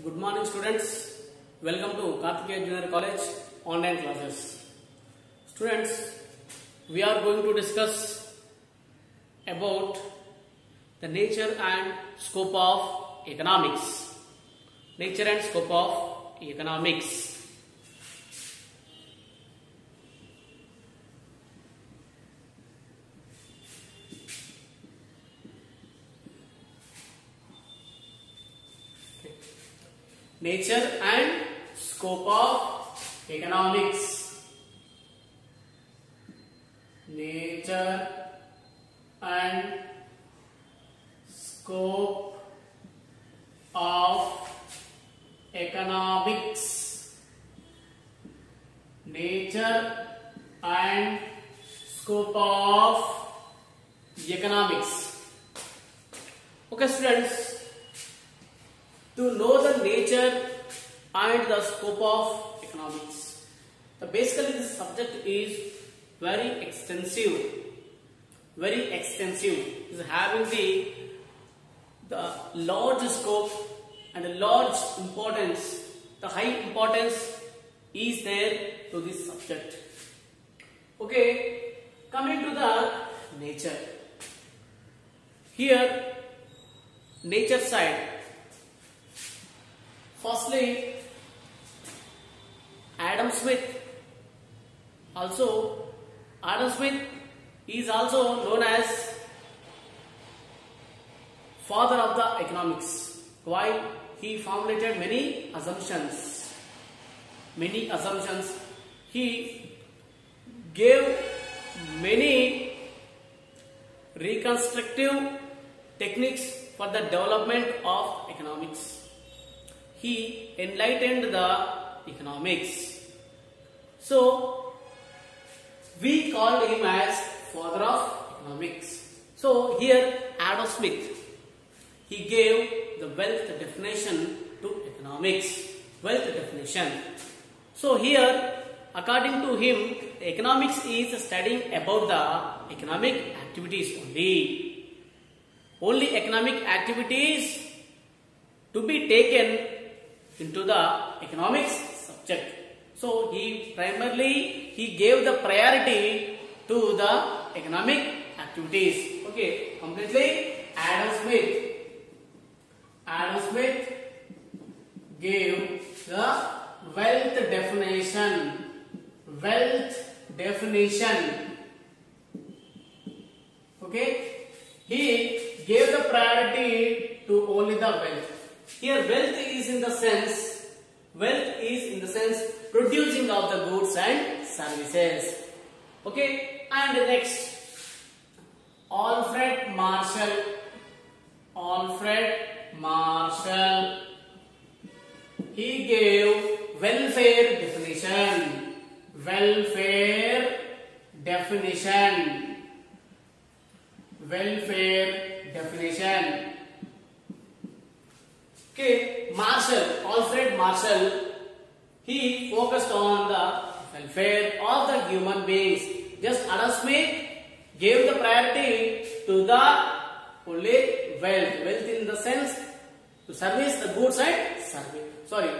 Good morning students. Welcome to Karthikeya Junior College online classes. Students, we are going to discuss about the nature and scope of economics. Nature and scope of economics. Nature and scope of economics. Nature and scope of economics. Nature and scope of economics. Okay, students. To know the nature and the scope of economics. Basically, this subject is very extensive. Is having the large scope and a large importance. The high importance is there to this subject. Okay, coming to the nature. Here, nature side. Firstly, Adam Smith is also known as father of the economics. While he formulated many assumptions, he gave many reconstructive techniques for the development of economics. He enlightened the economics. So, we called him as father of economics. So, here Adam Smith, he gave the wealth definition to economics. Wealth definition. So, here according to him, economics is studying about the economic activities only. Only economic activities to be taken into the economics subject. So he gave the priority to the economic activities. Okay, completely Adam Smith gave the wealth definition. Okay, he gave the priority to only the wealth. Here wealth is in the sense producing of the goods and services. Okay, and next Alfred Marshall, he gave welfare definition. Okay, Alfred Marshall, he focused on the welfare of the human beings. Just Adam Smith gave the priority to the only wealth in the sense to service the goods and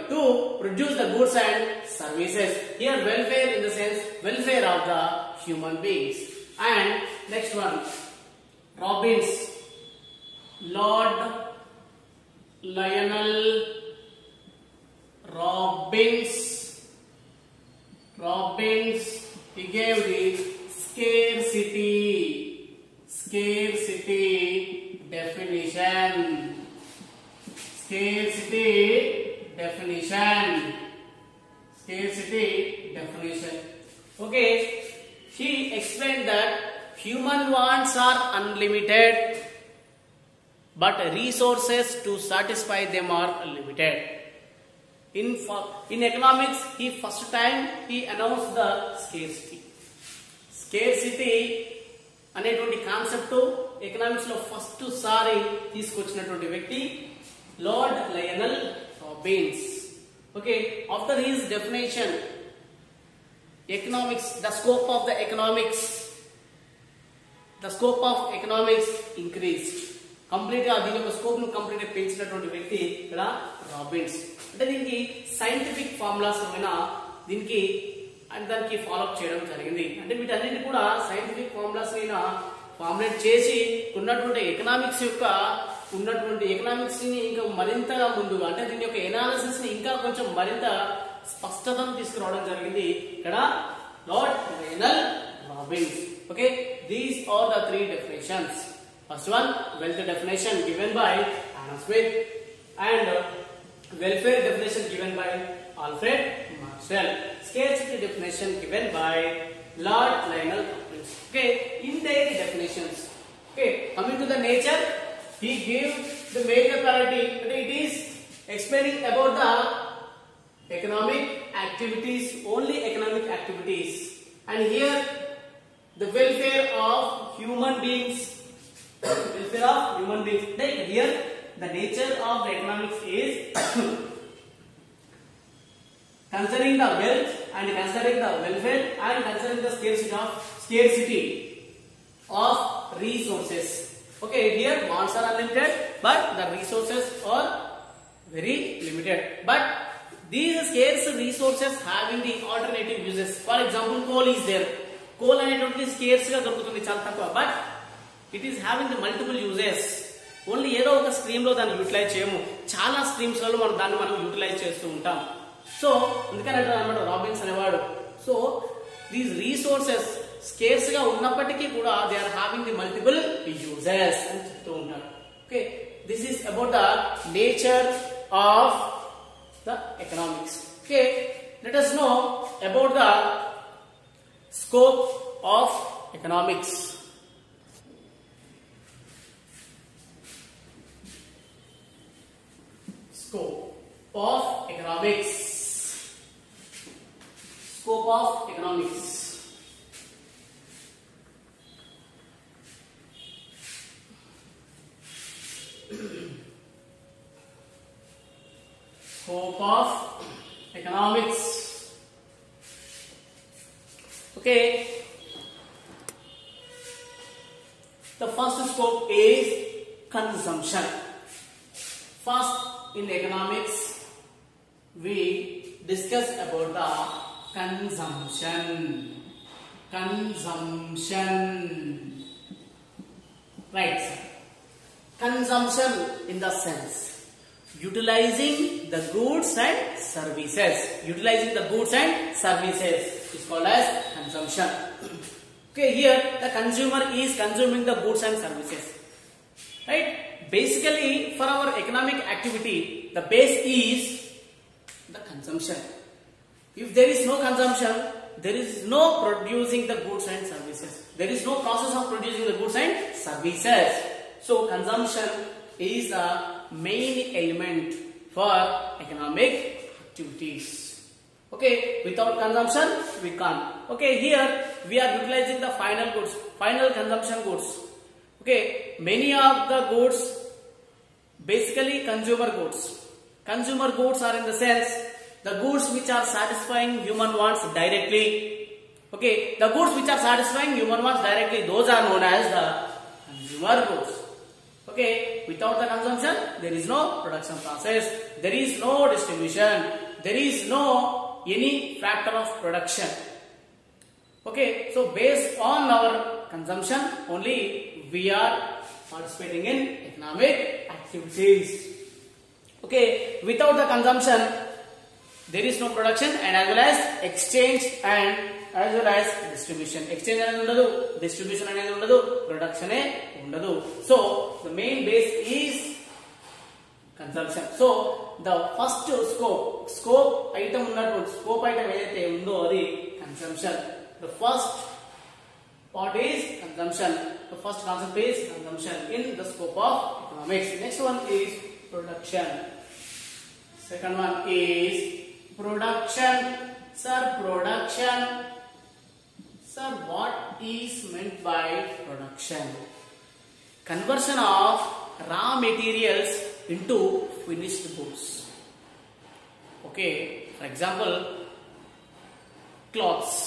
to produce the goods and services. Here welfare in the sense welfare of the human beings. And next one, Lord Lionel Robbins, he gave the scarcity definition. Okay, he explained that human wants are unlimited, but resources to satisfy them are limited. In economics, first time he announced the scarcity అనేటువంటి concept economics లో first సారి తీసుకొచ్చినటువంటి వ్యక్తి lord Lionel Robbins. Okay, after his definition economics, the scope of economics increased. Complete గా దీని యొక్క scope ను complete గా పెంచినటువంటి వ్యక్తి ఇక్కడ రాబిన్స్. అంటే దీనికి సైంటిఫిక్ ఫార్ములాస్ ఏమైనా దీనికి దానికి ఫాలోఅప్ చేయడం జరిగింది. అంటే వీటన్నిటి కూడా సైంటిఫిక్ ఫార్ములాస్ అయినా ఫార్ములేట్ చేసి ఉన్నటువంటి ఎకనామిక్స్ ని ఇంకా మరింతగా ముందుగా అంటే దీని యొక్క ఎనాలిసిస్ ని ఇంకా కొంచెం మరింత స్పష్టతను తీసుకురావడం జరిగింది ఇక్కడ lord Lionel Robbins. Okay, these are the 3 definitions. First one, wealth definition given by Adam Smith, and welfare definition given by Alfred Marshall. Scarcity definition given by Lord Lionel Robbins. Okay, indirect definitions. Okay, coming to the nature, he gave the major priority. It is explaining about the economic activities, only economic activities, and here the welfare of human beings. Welfare of human beings. Like here, the nature of the economics is considering the wealth and considering the welfare and considering the scarcity of resources. Okay, here wants are unlimited, but the resources are very limited. But these scarce resources having the alternative uses. For example, coal is there. Coal అనేటువంటి scarce గా దొరుకుతుంది చాలా తక్కువ, but it is having the multiple uses. Only ఏదో ఒక stream లో దాన్ని utilise చేయము, చాలా స్ట్రీమ్స్ లలో మనం యూటిలైజ్ చేస్తూ ఉంటాం. సో అందుకని అంటారు రాబిన్స్ అనేవాడు. సో దీస్ రీసోర్సెస్ స్కేర్స్ గా ఉన్నప్పటికీ కూడా they are having the multiple uses అని చెప్తూ ఉంటారు. Okay, this is about the nature of the economics. Okay, let us know about the scope of economics. Scope of economics. Scope of economics. Scope of economics. Okay. The first scope is consumption. First, in economics, we discuss about the consumption. Right, sir. Consumption in the sense utilizing the goods and services. Utilizing the goods and services is called as consumption. Okay, here the consumer is consuming the goods and services. Right? Basically, for our economic activity, the base is the consumption. If there is no consumption, there is no producing the goods and services. There is no process of producing the goods and services. So, consumption is a main element for economic activities. Okay, without consumption, we can't. Okay, here we are utilizing the final goods, final consumption goods. Okay, many of the goods, basically consumer goods. Consumer goods are in the sense the goods which are satisfying human wants directly. Okay, the goods which are satisfying human wants directly, those are known as the consumer goods. Okay, without the consumption, there is no production process, there is no distribution, there is no any factor of production. Okay, so based on our consumption only we are participating in economic activities. Okay, without the consumption there is no production and as well as exchange and as well as distribution. Exchange anedi undadu, distribution anedi undadu, production undadu. So the main base is consumption. So the first scope item unnattu, scope item edaithe undo adi consumption. The first part is consumption. The first concept is consumption in the scope of economics. Next one is production. Second one is production. Sir, production. Sir, what is meant by production? Conversion of raw materials into finished goods. Okay, for example, cloths.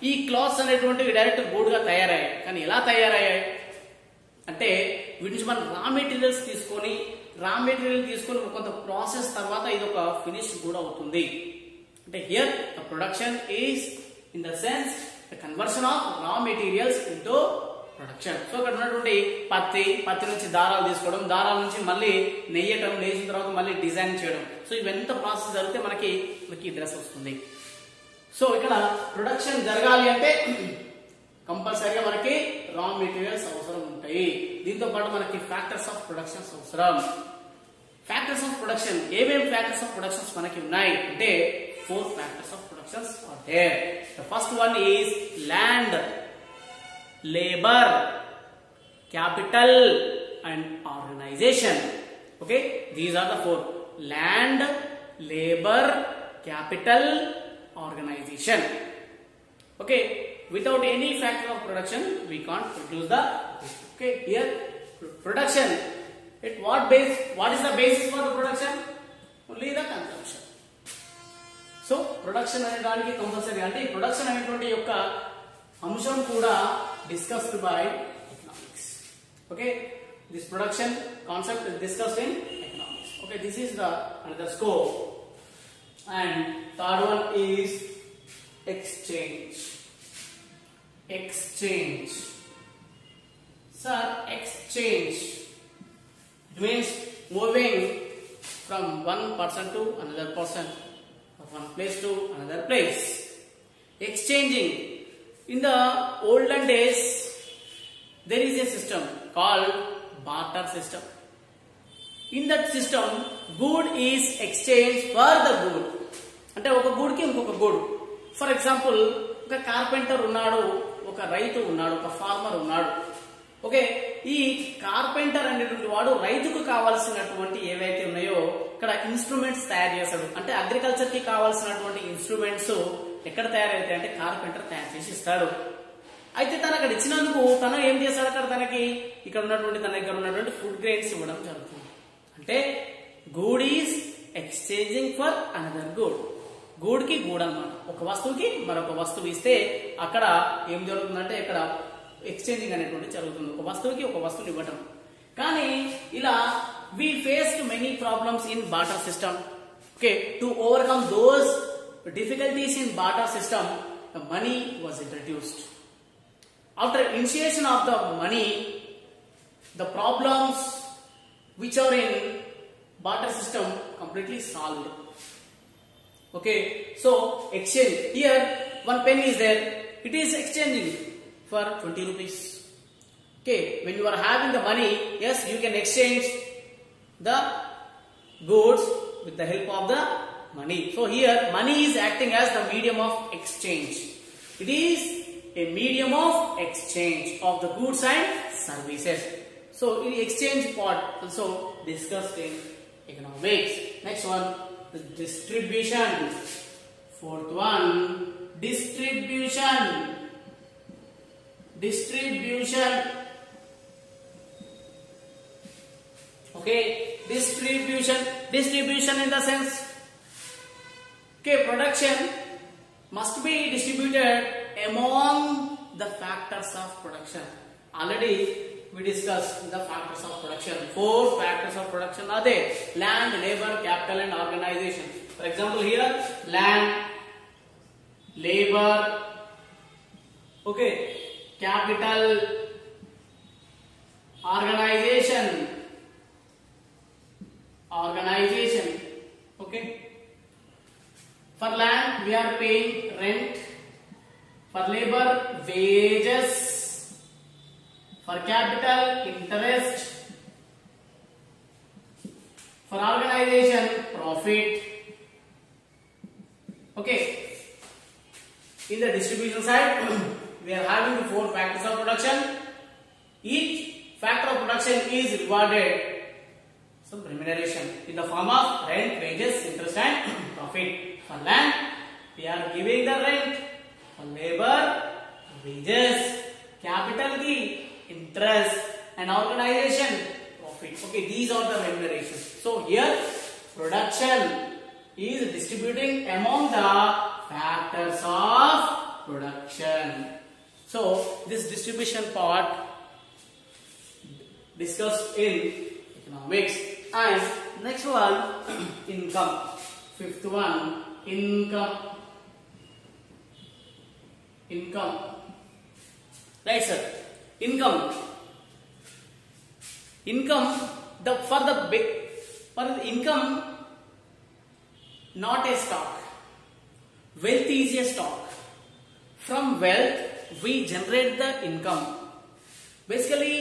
ఈ clothes అనేటువంటివి direct గూడ్ గా తయారయ్యాయి. కానీ ఎలా తయారయ్యాయి అంటే వీటి నుంచి మనం రా మెటీరియల్ తీసుకొని కొంత ప్రాసెస్ తర్వాత ఇది ఒక ఫినిష్ కూడా అవుతుంది. అంటే here the production is in the sense the conversion of రా మెటీరియల్స్ ఇంటూ ప్రొడక్షన్. సో ఇక్కడ ఉన్నటువంటి పత్తి నుంచి దారాలు తీసుకోవడం, దారాల నుంచి మళ్ళీ నెయ్యటం, నేసిన తర్వాత మళ్ళీ డిజైన్ చేయడం. సో ఇవంతా ప్రాసెస్ జరిగితే మనకి డ్రెస్ వస్తుంది. సో ఇక్కడ ప్రొడక్షన్ జరగాలి అంటే కంపల్సరీగా మనకి రా మెటీరియల్స్ అవసరం ఉంటాయి. దీంతో పాటు మనకి ఫ్యాక్టర్స్ ఆఫ్ ప్రొడక్షన్స్ అవసరం. ఫ్యాక్టర్స్ ఆఫ్ ప్రొడక్షన్, ఏమేమి ఫ్యాక్టర్స్ ఆఫ్ ప్రొడక్షన్స్ మనకి ఉన్నాయి అంటే 4 factors of productions are there. The first one is land, labour, capital and organization. Okay, these are the 4: land, labor, capital, organization. Okay, without any factor of production we can't produce the. Okay, here production, at what is the basis for the production? Only the consumption. So production అనే దానికి compulsory అంటే ఈ production అనేటువంటి యొక్క అంశం కూడా discussed by economics. Okay, this production concept is discussed in economics. Okay, this is the another scope. And third one is exchange. Sir, exchange, it means moving from one person to another person, from one place to another place. Exchanging. In the olden days, there is a system called barter system. In that system, good is exchanged for the good. అంటే ఒక good కి ఇంకొక good. For example ఒక carpenter ఉన్నాడు, ఒక రైతు ఉన్నాడు, ఒక ఫార్మర్ ఉన్నాడు. ఓకే, ఈ కార్పెంటర్ అనేటువంటి వాడు రైతుకు కావాల్సినటువంటి ఏవైతే ఉన్నాయో ఇక్కడ ఇన్స్ట్రుమెంట్స్ తయారు చేస్తాడు. అంటే అగ్రికల్చర్ కి కావాల్సినటువంటి ఇన్స్ట్రుమెంట్స్ ఎక్కడ తయారైతే అంటే కార్పెంటర్ తయారు చేసి ఇస్తాడు. అయితే తను అక్కడ ఇచ్చినందుకు తను ఏం చేస్తాడు, అక్కడ తనకి ఇక్కడ ఉన్నటువంటి తన దగ్గర ఉన్నటువంటి ఫుడ్ గ్రెయిన్స్ ఇవ్వడం జరుగుతుంది. అంటే good is exchanging for another good. Good కి గుడ్ అన్నమాట, ఒక వస్తువుకి మరొక వస్తువు ఇస్తే అక్కడ ఏం జరుగుతుందంటే ఇక్కడ ఎక్స్చేంజింగ్ అనేటువంటి జరుగుతుంది, ఒక వస్తువుకి ఒక వస్తువుని ఇవ్వటం. కానీ ఇలా we faced many problems in barter system. Okay, to overcome those difficulties in barter system, the money was introduced. After initiation of the money, the problems which are in barter system completely solved. Okay, so exchange, here one penny is there, it is exchanging for 20 rupees. Okay, when you are having the money, yes, you can exchange the goods with the help of the money. So here money is acting as the medium of exchange. It is a medium of exchange of the goods and services. So in exchange part also discussed in economics. Next one, the distribution. Fourth one, distribution. Okay, distribution in the sense, okay, production must be distributed among the factors of production. Already we discussed the factors of production. 4 factors of production are there: land, labor, capital and organization. For example, here land, labor, okay, capital, organization. Okay, for land we are paying rent, for labor wages, for capital interest, for organization profit. Okay, in the distribution side we are having the 4 factors of production. Each factor of production is rewarded some remuneration in the form of rent, wages, interest and profit. For land we are giving the rent, for labor wages, capital ki interest and organization profit. Okay, these are the remunerations. So here production is distributing among the factors of production. So this distribution part discussed in economics. And next one, income. Fifth one, income. Income. Right, sir. Income. Income. For the income, not a stock. Wealth is a stock. From wealth, we generate the income. Basically,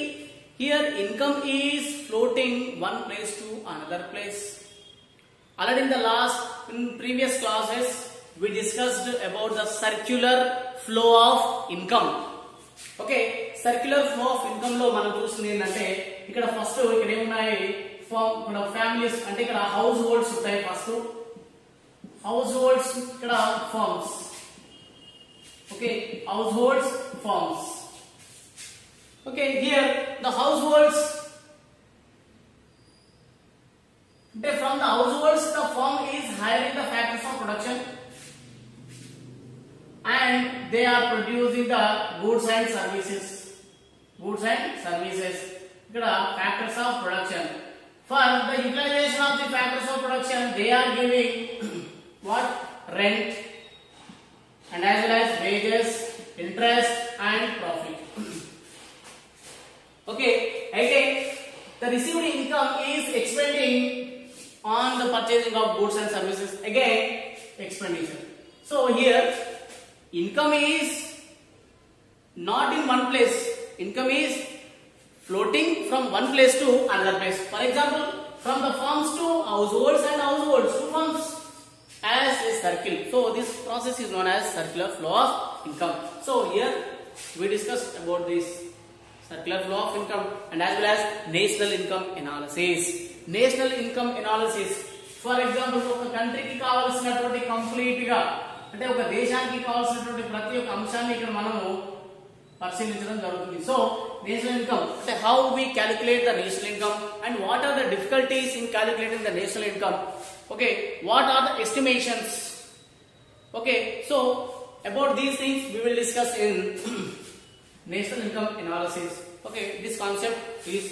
here income is floating one place to another place. Already in previous classes, we discussed about the circular flow of income. Okay, circular flow of income lo మనం చూస్తుంది ఏంటంటే ఇక్కడ first ఇక్కడ ఏమున్నాయి ఇక్కడ families అంటే ఇక్కడ households ఉంటాయి ఫస్ట్ హౌస్ హోల్డ్స్ ఇక్కడ firms okay households firms okay here the households అంటే from the households the firm is hiring the factories of production and they are producing the goods and services ikkada factors of production. For the utilization of the factors of production, they are giving what? Rent and as well as wages, interest and profit. Okay, again the received income is expending on the purchasing of goods and services, again expenditure. So here income is not in one place. Income is floating from one place to another place. For example, from the farms to households and households to farms as a circle. So this process is known as circular flow of income. So here we discussed about this circular flow of income and as well as national income analysis. National income analysis. For example, ఒక కంట్రీకి కావాల్సినటువంటి complete గా అంటే ఒక దేశానికి కావాల్సినటువంటి ప్రతి ఒక్క అంశాన్ని ఇక్కడ మనము పరిశీలించడం జరుగుతుంది. సో నేషనల్ ఇన్కమ్ అంటే how we calculate the national income and what are the difficulties in calculating the national income. Okay, what are the estimations. Okay, so about these things we will discuss in national income analysis. Okay, this concept is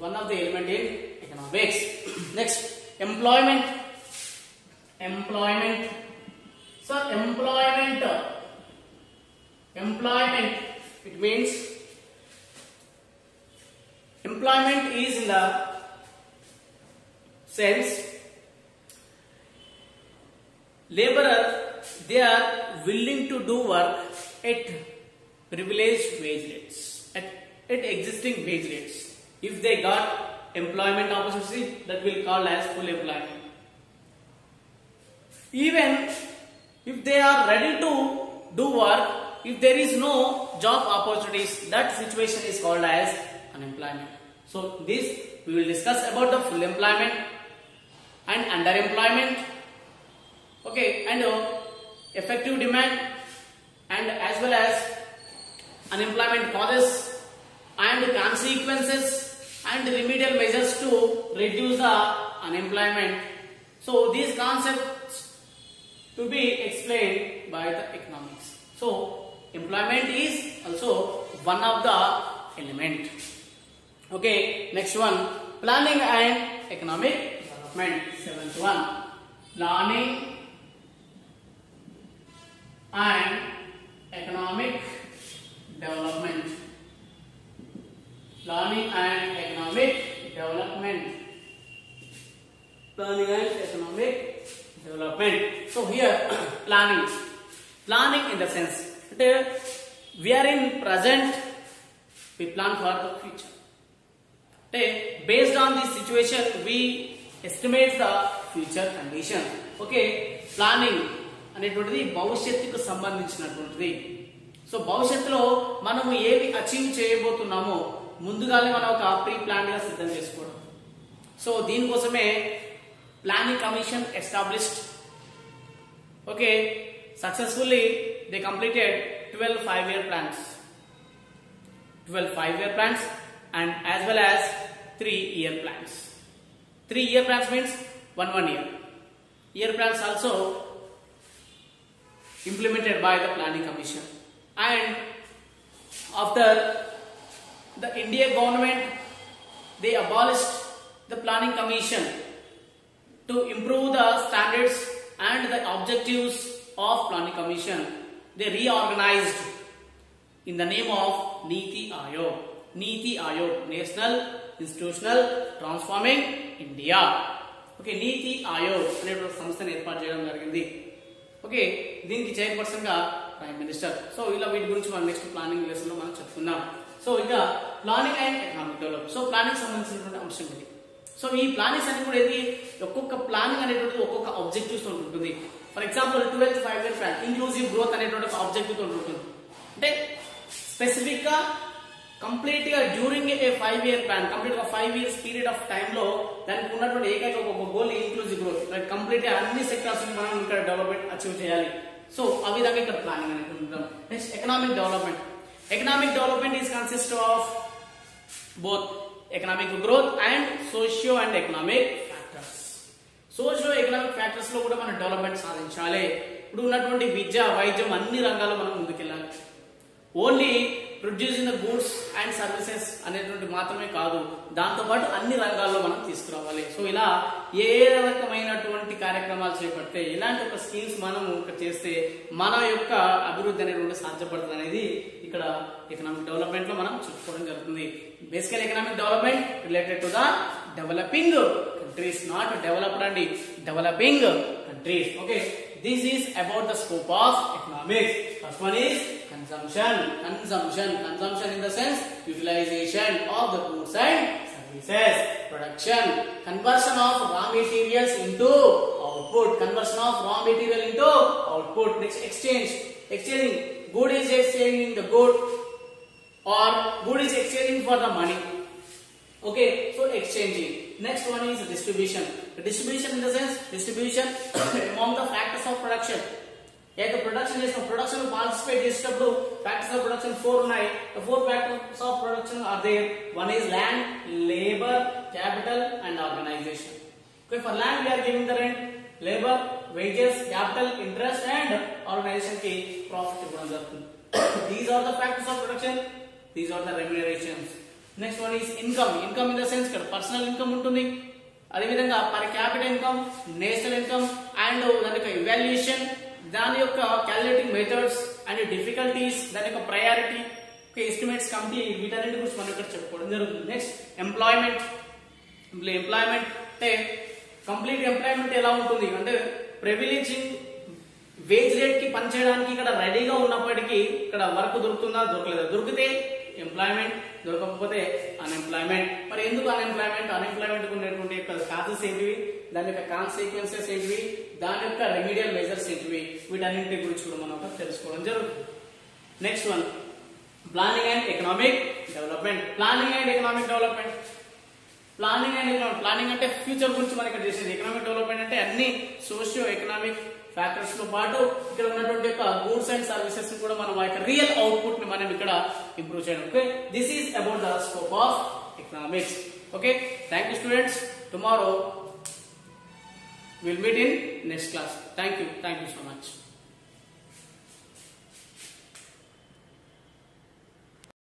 one of the element in economics. Next, employment. So employment, it means employment is in the sense laborer, they are willing to do work at privileged wage rates, at existing wage rates. If they got employment opportunity, that will call as full employment. Even if they are ready to do work, if there is no job opportunities, that situation is called as unemployment. So this we will discuss about the full employment and underemployment. Okay, and effective demand and as well as unemployment causes and consequences and remedial measures to reduce the unemployment. So these concepts to be explained by the economics. So employment is also one of the element. Okay, next one, planning and economic development. Seventh one, planning and economic development. Planning and economic development. Planning and economic development. So here planning in the sense that we are in present, we plan for the future. Based on this situation, we estimate the future condition. Okay, planning అనేటువంటిది భవిష్యత్తుకు సంబంధించినటువంటిది. So భవిష్యత్తులో మనము ఏమి achieve చేయబోతున్నామో ముందుగానే మనం ఒక pre plan గా సిద్ధం చేసుకోవడం. సో దీనికోసమే Planning Commission established. Okay, successfully they completed 12 5-year plans. 12 5-year plans and as well as 3-year plans. 3-year plans means 1 year. Year plans also implemented by the Planning Commission. And after the Indian government, they abolished the planning commission to improve the standards and the objectives of planning commission. They reorganized in the name of Niti Aayog. Niti Aayog, National Institutional Transforming India. Okay, Niti Aayog అనేటువంటి సంస్థను ఏర్పాటు చేయడం జరిగింది. Okay, దీనికి chairperson గా prime minister. So ఇలా వీటి గురించి మనం నెక్స్ట్ ప్లానింగ్ లెసన్ లో మనం చెప్పుకుందాం. సో ఇక planning and economic develop. So planning సంబంధించినటువంటి అంశం ఇది. సో ఈ ప్లానింగ్స్ అన్ని కూడా ఏది, ఒక్కొక్క ప్లానింగ్ అనేటువంటిది ఒక్కొక్క ఆబ్జెక్టివ్స్ తో ఉంటుంది. For example 12th 5-year plan inclusive growth అనేటువంటి ఒక ఆబ్జెక్టివ్ తో ఉంటుంది. అంటే స్పెసిఫిక్ గా కంప్లీట్ గా during a 5-year plan, complete గా 5 years పీరియడ్ ఆఫ్ టైమ్ లో దానికి ఉన్నటువంటి ఏకైక ఒక goal inclusive growth. Like complete గా అన్ని సెక్టార్స్ ని మనం ఇక్కడ డెవలప్మెంట్ అచీవ్ చేయాలి. సో ఆ విధంగా ఇక్కడ ప్లానింగ్ అనేది ఉంటాం. Next economic development. Economic development is consist of both economic growth and socio and economic factors. Socio economic factors లో కూడా మనం డెవలప్మెంట్ సాధించాలి. ఇప్పుడు ఉన్నటువంటి విద్య, వైద్యం అన్ని రంగాల్లో మనం ముందుకెళ్ళాలి. Only producing the goods and services అనేటువంటి మాత్రమే కాదు, దాంతో పాటు అన్ని రంగాల్లో మనం తీసుకురావాలి. సో ఇలా ఏ రకమైనటువంటి కార్యక్రమాలు చేపడితే, ఇలాంటి ఒక స్కీమ్స్ మనం చేస్తే మన యొక్క అభివృద్ధి అనేటువంటి సాధ్యపడుతుంది అనేది ఇక్కడ ఎకనామిక్ డెవలప్మెంట్ లో మనం చెప్పుకోవడం జరుగుతుంది. బేసికల్ economic development related to the developing countries, not developed and developing countries. Okay, this is about the scope of economics. First one is consumption. Consumption in the sense utilization of the goods and services. Production, conversion of raw materials into output. Next, exchanging. Good is exchanging the good, or good is exchanging for the money. Okay, so exchanging. Next one is distribution. Distribution in the sense distribution among the factors of production. ఏక production చేసిన production participate చేసేటప్పుడు factors of production 4 ఉన్నాయి. The 4 factors of production are there. One is land, labor, capital and organization. Okay, for land we are giving the rent, labor, wages, capital, interest and organization ki profit ఇవ్వడం జరుగుతుంది. These are the factors of production. These are the remunerations. Next one is income. Income in the sense ఇక్కడ personal income ఉంటుంది, అదే విధంగా per capital income, national income and దాని యొక్క evaluation, దాని యొక్క క్యాలిక్యులేటింగ్ మెథడ్స్ అండ్ డిఫికల్టీస్, దాని యొక్క ప్రయారిటీ, ఎస్టిమేట్స్ కమిటీ, వీటన్నిటి గురించి మనం ఇక్కడ చెప్పుకోవడం జరుగుతుంది. Next employment. ఎంప్లాయ్మెంట్ అంటే కంప్లీట్ ఎంప్లాయ్మెంట్ ఎలా ఉంటుంది అంటే ప్రివిలేజింగ్ వేజ్ రేట్ కి పనిచేయడానికి ఇక్కడ రెడీగా ఉన్నప్పటికీ ఇక్కడ వర్క్ దొరుకుతుందా, దొరకలేదా, దొరికితే ఎంప్లాయ్మెంట్, దొరకకపోతే అన్ఎంప్లాయ్మెంట్. మరి ఎందుకు అన్ఎంప్లాయ్మెంట్? అన్ఎంప్లాయ్మెంట్ ఉన్నటువంటి కాజెస్ ఏంటివి, దాని యొక్క కాన్సిక్వెన్సెస్ ఏంటివి, దాని యొక్క రెమిడియల్ మెజర్స్ ఏంటివి, వీటన్నింటి గురించి కూడా మనం తెలుసుకోవడం జరుగుతుంది. Next one planning and economic development. Planning and economic development. Planning అంటే ఫ్యూచర్ గురించి మనం ఇక్కడ చేసేది. ఎకనామిక్ డెవలప్మెంట్ అంటే అన్ని సోషియో ఎకనామిక్ ఫ్యాక్టర్స్ తో పాటు ఇక్కడ ఉన్నటువంటి యొక్క గూడ్స్ అండ్ సర్వీసెస్ కూడా మనం ఆ యొక్క రియల్ అవుట్పుట్ ని మనం ఇక్కడ ఇంప్రూవ్ చేయడం. Okay, this is about the scope of economics. Okay, thank you students. Tomorrow will meet in next class. Thank you so much.